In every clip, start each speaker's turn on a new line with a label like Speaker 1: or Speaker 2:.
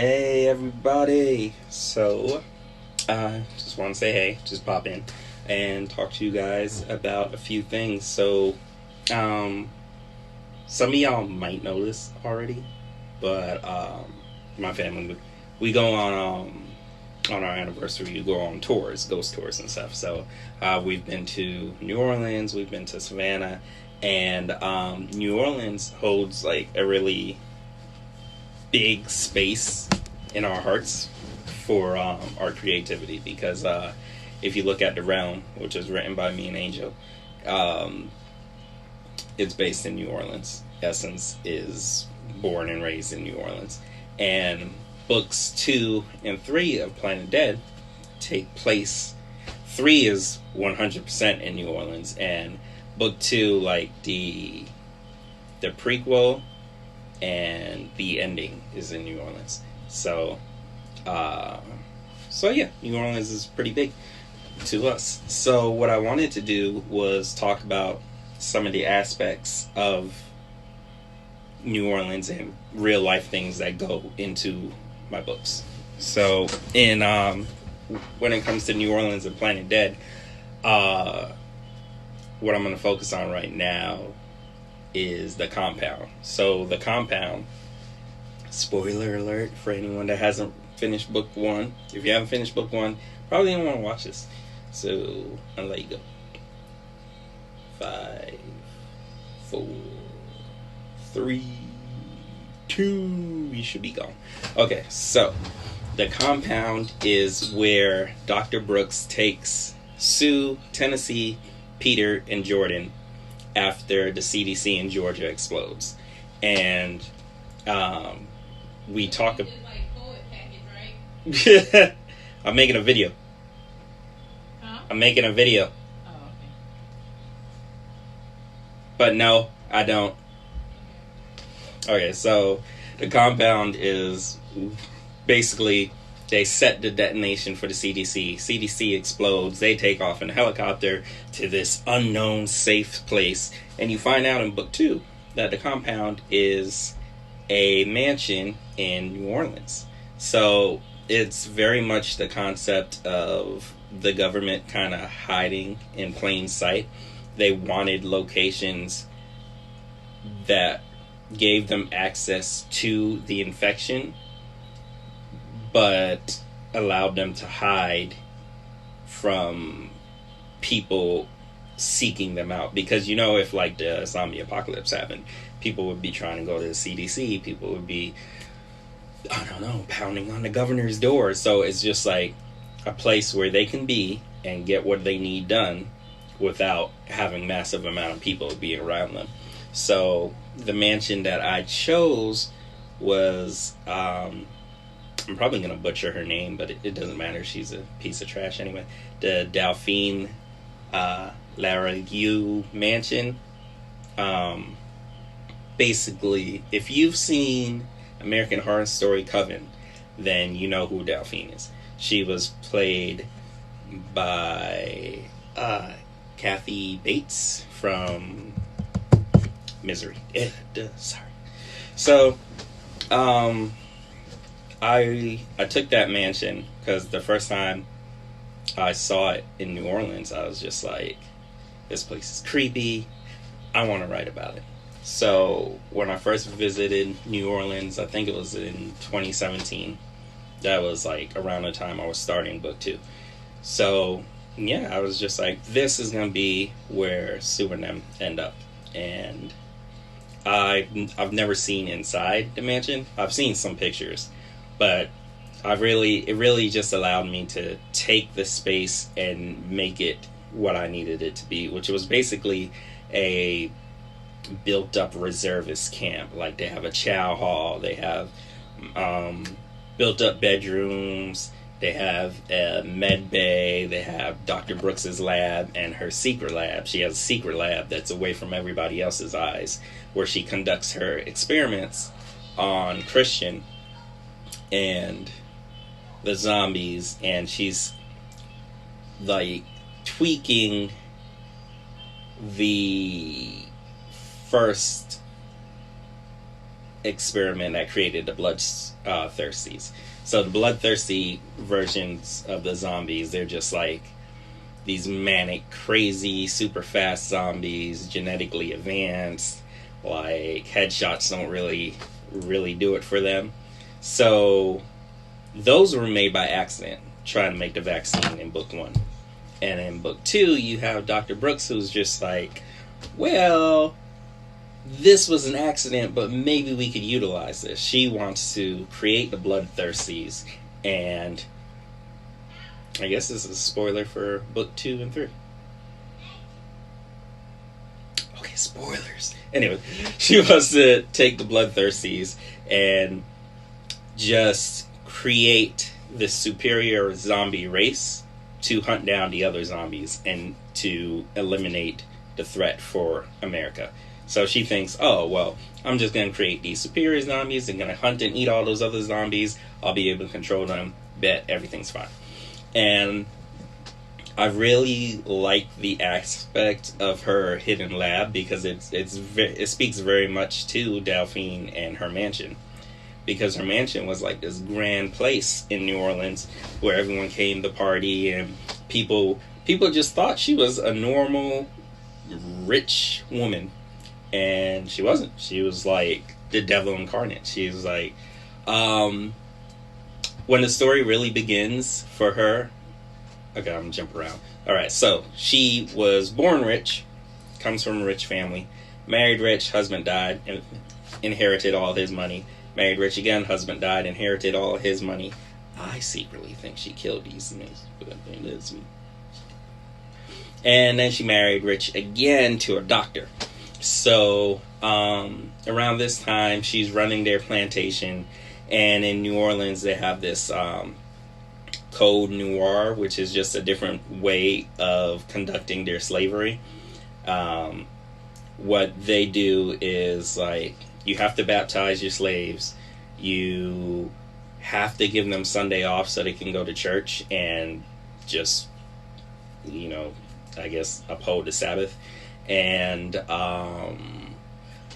Speaker 1: Hey everybody! So, just want to say hey, just pop in and talk to you guys about a few things. Um, some of y'all might know this already, but my family, we go on our anniversary, we go on tours, ghost tours and stuff. So, we've been to New Orleans, we've been to Savannah, and New Orleans holds like a really big space in our hearts for our creativity because if you look at The Realm, which was written by me and Angel, um, it's based in New Orleans. Essence is born and raised in New Orleans. And books 2 and 3 of Planet Dead take place. 3 is 100% in New Orleans, and book 2, like the prequel and the ending is in New Orleans. Uh, so yeah, New Orleans is pretty big to us. So what I wanted to do was talk about some of the aspects of New Orleans and real life things that go into my books. So in when it comes to New Orleans and Planet Dead, what I'm going to focus on right now is the compound. So the compound, spoiler alert for anyone that hasn't finished book 1. If you haven't finished book 1, probably don't want to watch this. So I'll let you go. 5, 4, 3, 2, you should be gone. Okay, so the compound is where Dr. Brooks takes Sue, Tennessee, Peter, and Jordan after the CDC in Georgia explodes. And we talk about I'm making a video.
Speaker 2: Huh?
Speaker 1: I'm making a video.
Speaker 2: Oh, okay.
Speaker 1: But no, I don't. Okay, so the compound is basically they set the detonation for the CDC. CDC explodes. They take off in a helicopter to this unknown safe place. And you find out in book 2 that the compound is a mansion in New Orleans. So it's very much the concept of the government kind of hiding in plain sight. They wanted locations that gave them access to the infection, but allowed them to hide from people seeking them out. Because, you know, if like the zombie apocalypse happened, people would be trying to go to the CDC, people would be, I don't know, pounding on the governor's door. So it's just like a place where they can be and get what they need done without having massive amount of people being around them. So the mansion that I chose was I'm probably going to butcher her name, but it doesn't matter. She's a piece of trash anyway. The Delphine LaLaurie's mansion. Basically, if you've seen American Horror Story Coven, then you know who Delphine is. She was played by Kathy Bates from Misery. Sorry. So, I took that mansion because the first time I saw it in New Orleans, I was just like, this place is creepy. I want to write about it. So when I first visited New Orleans, I think it was in 2017. That was like around the time I was starting book 2. So yeah, I was just like, this is going to be where Sue and them end up. And I've never seen inside the mansion. I've seen some pictures, but it really just allowed me to take the space and make it what I needed it to be, which was basically a built up reservist camp. Like they have a chow hall, they have built up bedrooms, they have a med bay, they have Dr. Brooks's lab and her secret lab. She has a secret lab that's away from everybody else's eyes, where she conducts her experiments on Christian and the zombies, and she's like tweaking the first experiment that created the bloodthirsties. So the bloodthirsty versions of the zombies, they're just like these manic, crazy, super fast zombies, genetically advanced. Like headshots don't really do it for them. So those were made by accident, trying to make the vaccine in book 1. And in book 2, you have Dr. Brooks, who's just like, well, this was an accident, but maybe we could utilize this. She wants to create the bloodthirsties, and I guess this is a spoiler for book 2 and 3. Okay, spoilers. Anyway, she wants to take the bloodthirsties and just create this superior zombie race to hunt down the other zombies and to eliminate the threat for America. So she thinks, oh, well, I'm just going to create these superior zombies. I'm going to hunt and eat all those other zombies. I'll be able to control them. Bet everything's fine. And I really like the aspect of her hidden lab because it speaks very much to Delphine and her mansion. Because her mansion was like this grand place in New Orleans where everyone came to party, and people just thought she was a normal, rich woman. And she wasn't. She was like the devil incarnate. She was like, when the story really begins for her, okay, I'm gonna jump around. Alright, so she was born rich, comes from a rich family, married rich, husband died, and inherited all his money. Married rich again, husband died, inherited all his money. I secretly think she killed these things, but it is me. And then she married rich again to a doctor. So around this time, she's running their plantation, and in New Orleans they have this code noir, which is just a different way of conducting their slavery. What they do is, like, you have to baptize your slaves, you have to give them Sunday off so they can go to church and just, I guess, uphold the Sabbath. And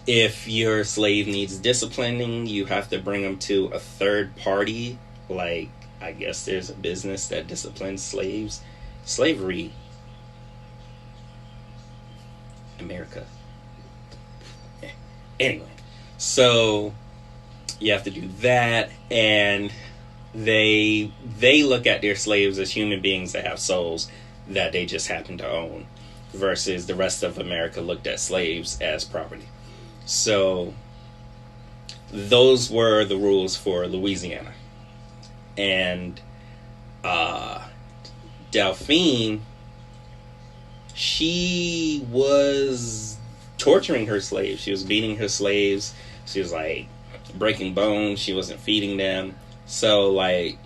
Speaker 1: if your slave needs disciplining, you have to bring them to a third party. Like, I guess there's a business that disciplines slaves. Slavery. America. Anyway, so you have to do that, and they look at their slaves as human beings that have souls that they just happen to own, versus the rest of America looked at slaves as property. So those were the rules for Louisiana. And Delphine, she was torturing her slaves. She was beating her slaves. She was like breaking bones. She wasn't feeding them. So, like,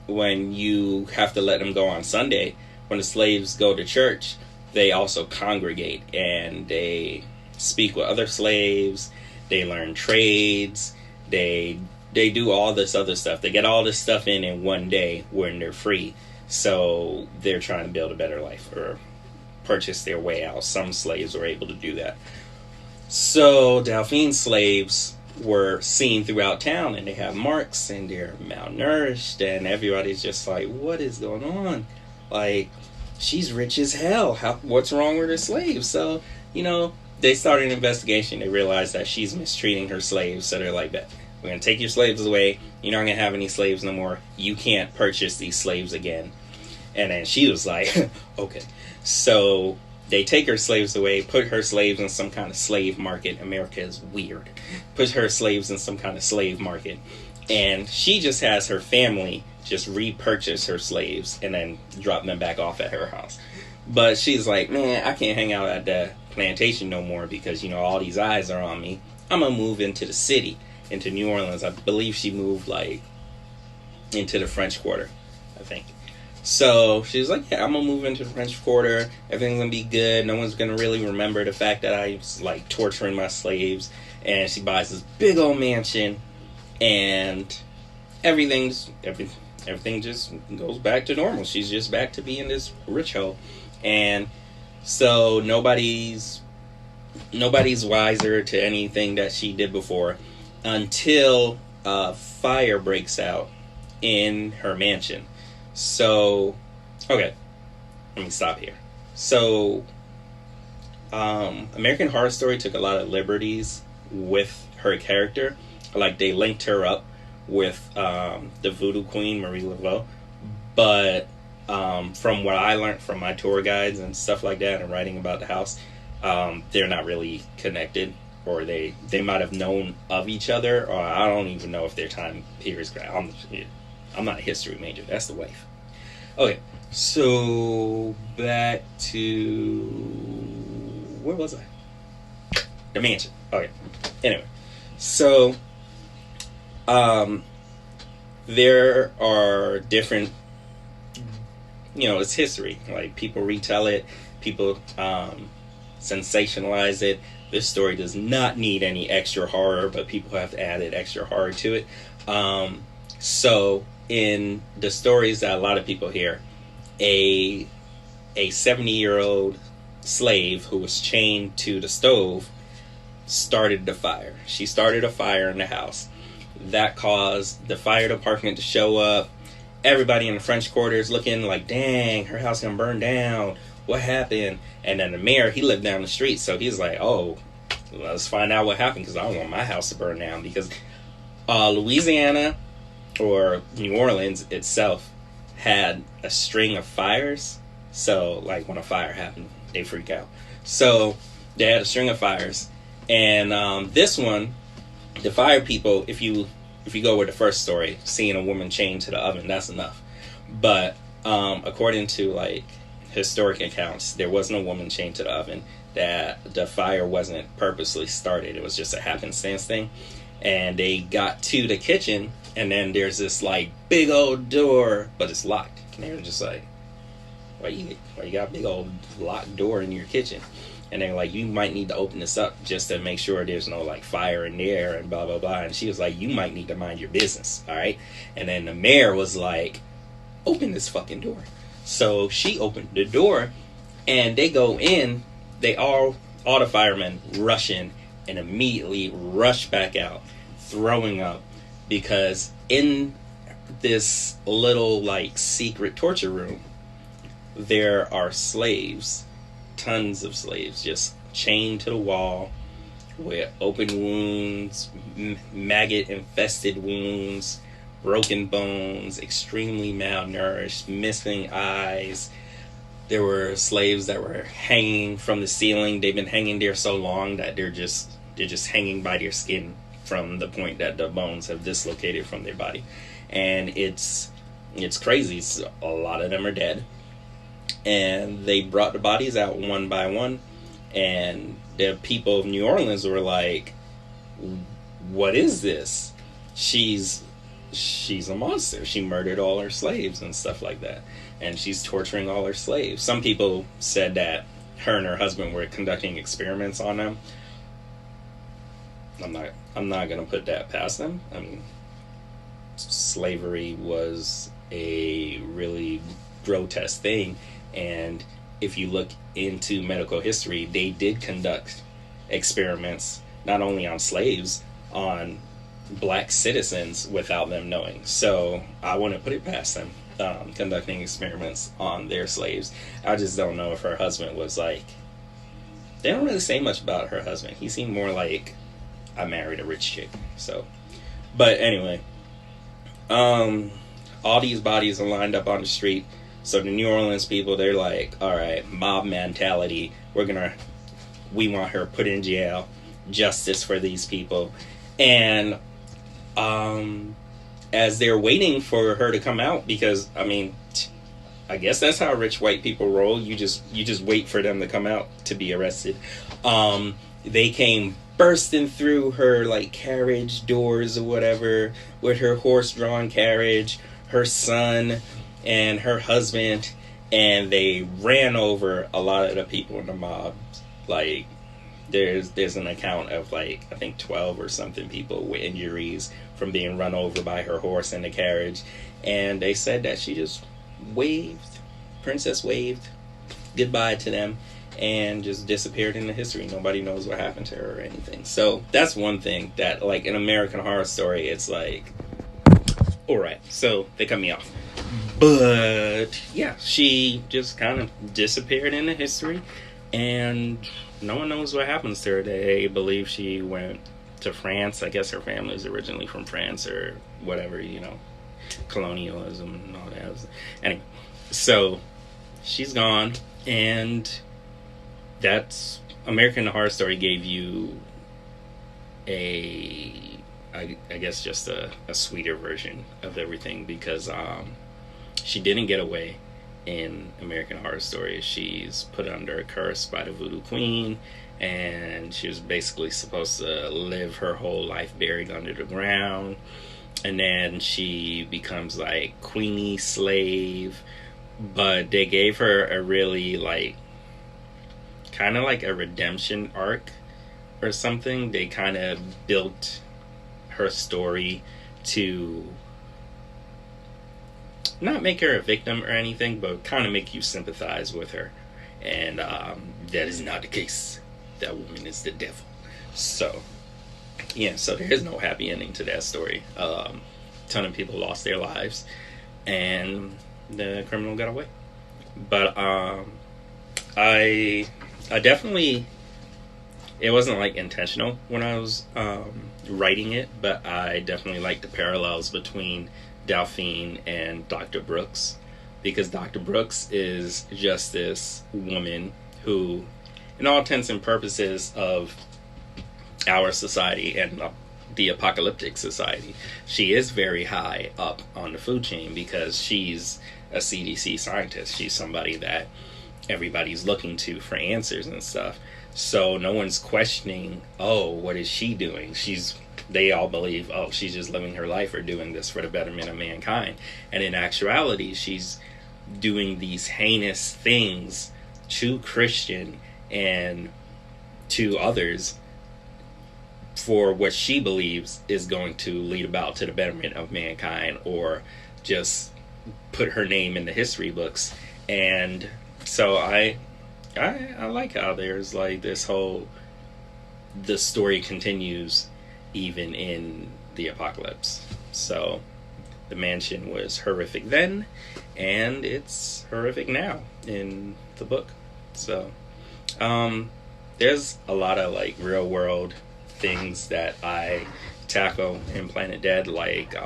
Speaker 1: when you have to let them go on Sunday, when the slaves go to church, they also congregate and they speak with other slaves. They learn trades. They do all this other stuff. They get all this stuff in one day when they're free. So they're trying to build a better life or purchase their way out. Some slaves were able to do that. So Delphine's slaves were seen throughout town, and they have marks, and they're malnourished, and everybody's just like, what is going on? Like, she's rich as hell. What's wrong with her slaves? So, they started an investigation. They realized that she's mistreating her slaves. So they're like, bet, we're going to take your slaves away. You're not going to have any slaves no more. You can't purchase these slaves again. And then she was like, okay. So they take her slaves away, put her slaves in some kind of slave market. America is weird. Put her slaves in some kind of slave market. And she just has her family just repurchase her slaves and then drop them back off at her house. But she's like, man, I can't hang out at the plantation no more because, all these eyes are on me. I'm going to move into the city, into New Orleans. I believe she moved, like, into the French Quarter, I think. So she's like, yeah, I'm going to move into the French Quarter. Everything's going to be good. No one's going to really remember the fact that I was, like, torturing my slaves. And she buys this big old mansion. And everything just goes back to normal. She's just back to being this rich hoe. And so nobody's wiser to anything that she did before. until a fire breaks out in her mansion. So, okay, let me stop here. So, American Horror Story took a lot of liberties with her character. Like, they linked her up with the Voodoo Queen, Marie Laveau. But from what I learned from my tour guides and stuff like that and writing about the house, they're not really connected. Or they might have known of each other, or I don't even know if their time periods. I'm not a history major. That's the wife. Okay, so back to where was I? The mansion. Okay. Anyway, so there are different. It's history. Like, people retell it, people sensationalize it. This story does not need any extra horror, but people have added extra horror to it. So in the stories that a lot of people hear, a 70-year-old slave who was chained to the stove started the fire. She started a fire in the house. That caused the fire department to show up. Everybody in the French Quarter is looking like, dang, her house gonna burn down. What happened? And then the mayor, he lived down the street, so he's like, oh, let's find out what happened, because I don't want my house to burn down. Because Louisiana, or New Orleans itself, had a string of fires. So, like, when a fire happened, they freak out. So they had a string of fires. And this one, the fire people, if you go with the first story, seeing a woman chained to the oven, that's enough. But according to, like, historic accounts, there wasn't a woman chained to the oven, that the fire wasn't purposely started. It was just a happenstance thing. And they got to the kitchen, and then there's this, like, big old door, but it's locked. And they were just like, why you got a big old locked door in your kitchen? And they're like, you might need to open this up just to make sure there's no, like, fire in there and blah, blah, blah. And she was like, you might need to mind your business, all right? And then the mayor was like, open this fucking door. So she opened the door, and they go in. They all the firemen rush in and immediately rush back out, throwing up, because in this little, like, secret torture room, there are slaves, tons of slaves, just chained to the wall with open wounds, maggot-infested wounds, broken bones, extremely malnourished, missing eyes. There were slaves that were hanging from the ceiling. They've been hanging there so long that they're just hanging by their skin from the point that the bones have dislocated from their body. And it's crazy. A lot of them are dead. And they brought the bodies out one by one. And the people of New Orleans were like, what is this? She's a monster. She murdered all her slaves and stuff like that. And she's torturing all her slaves. Some people said that her and her husband were conducting experiments on them. I'm not gonna put that past them. I mean, slavery was a really grotesque thing, and if you look into medical history, they did conduct experiments not only on slaves, on black citizens without them knowing. So I wouldn't put it past them conducting experiments on their slaves. I just don't know if her husband was like, they don't really say much about her husband. He seemed more like, I married a rich chick. So, but anyway, all these bodies are lined up on the street. So the New Orleans people, they're like, all right, mob mentality. We want her put in jail. Justice for these people. And as they're waiting for her to come out, because I mean, I guess that's how rich white people roll. You just wait for them to come out to be arrested. They came bursting through her, like, carriage doors or whatever with her horse-drawn carriage, her son and her husband, and they ran over a lot of the people in the mob. Like, there's an account of, like, I think 12 or something people with injuries from being run over by her horse in the carriage. And they said that she just Princess waved goodbye to them, and just disappeared into history. Nobody knows what happened to her or anything. So that's one thing that, like, in American Horror Story, it's like, all right, so they cut me off. But yeah, she just kind of disappeared into history, and no one knows what happens to her. They believe she went to France. I guess her family was originally from France or whatever, you know, colonialism and all that. Anyway, so she's gone, and that's American Horror Story gave you I guess just a sweeter version of everything, because she didn't get away in American Horror Story. She's put under a curse by the Voodoo Queen, and she was basically supposed to live her whole life buried under the ground, and then she becomes like queenie slave. But they gave her a really, like, kind of like a redemption arc or something. They kind of built her story to not make her a victim or anything, but kind of make you sympathize with her. And that is not the case. That woman is the devil. So yeah, so there is no happy ending to that story. Ton of people lost their lives, and the criminal got away. But I definitely, it wasn't like intentional when I was writing it, but I definitely like the parallels between Delphine and Dr. Brooks, because Dr. Brooks is just this woman who, in all intents and purposes of our society and the apocalyptic society, she is very high up on the food chain because she's a CDC scientist. She's somebody that everybody's looking to for answers and stuff. So no one's questioning, oh, what is she doing? They all believe, oh, she's just living her life or doing this for the betterment of mankind. And in actuality, she's doing these heinous things to Christian and to others for what she believes is going to lead about to the betterment of mankind, or just put her name in the history books. And so I like how there's like this whole, the story continues even in the apocalypse. So the mansion was horrific then, and it's horrific now in the book. So there's a lot of like real world things that I tackle in Planet Dead, like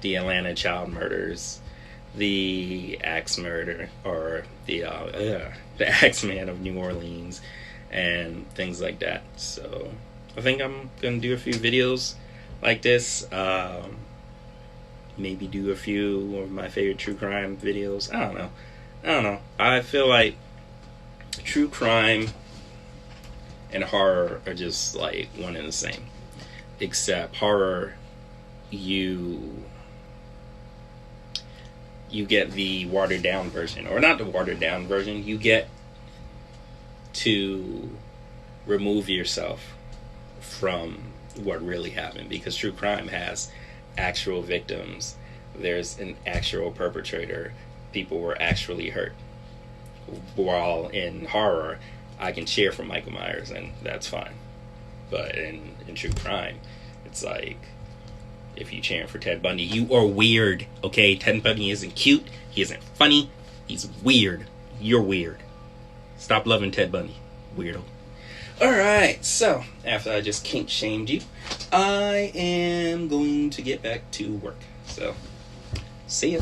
Speaker 1: the Atlanta child murders, the axe murder, or the Axeman of New Orleans, and things like that. So I think I'm gonna do a few videos like this. Maybe do a few of my favorite true crime videos. I don't know. I feel like true crime and horror are just like one and the same, except horror, you get the watered down version, or not the watered down version. You get to remove yourself from what really happened, because true crime has actual victims. There's an actual perpetrator. People were actually hurt. While in horror, I can cheer for Michael Myers and that's fine. But in true crime, it's like, if you cheering for Ted Bundy, you are weird, okay? Ted Bundy isn't cute, he isn't funny, he's weird. You're weird. Stop loving Ted Bundy, weirdo. Alright, so, after I just kink shamed you, I am going to get back to work. So, see ya.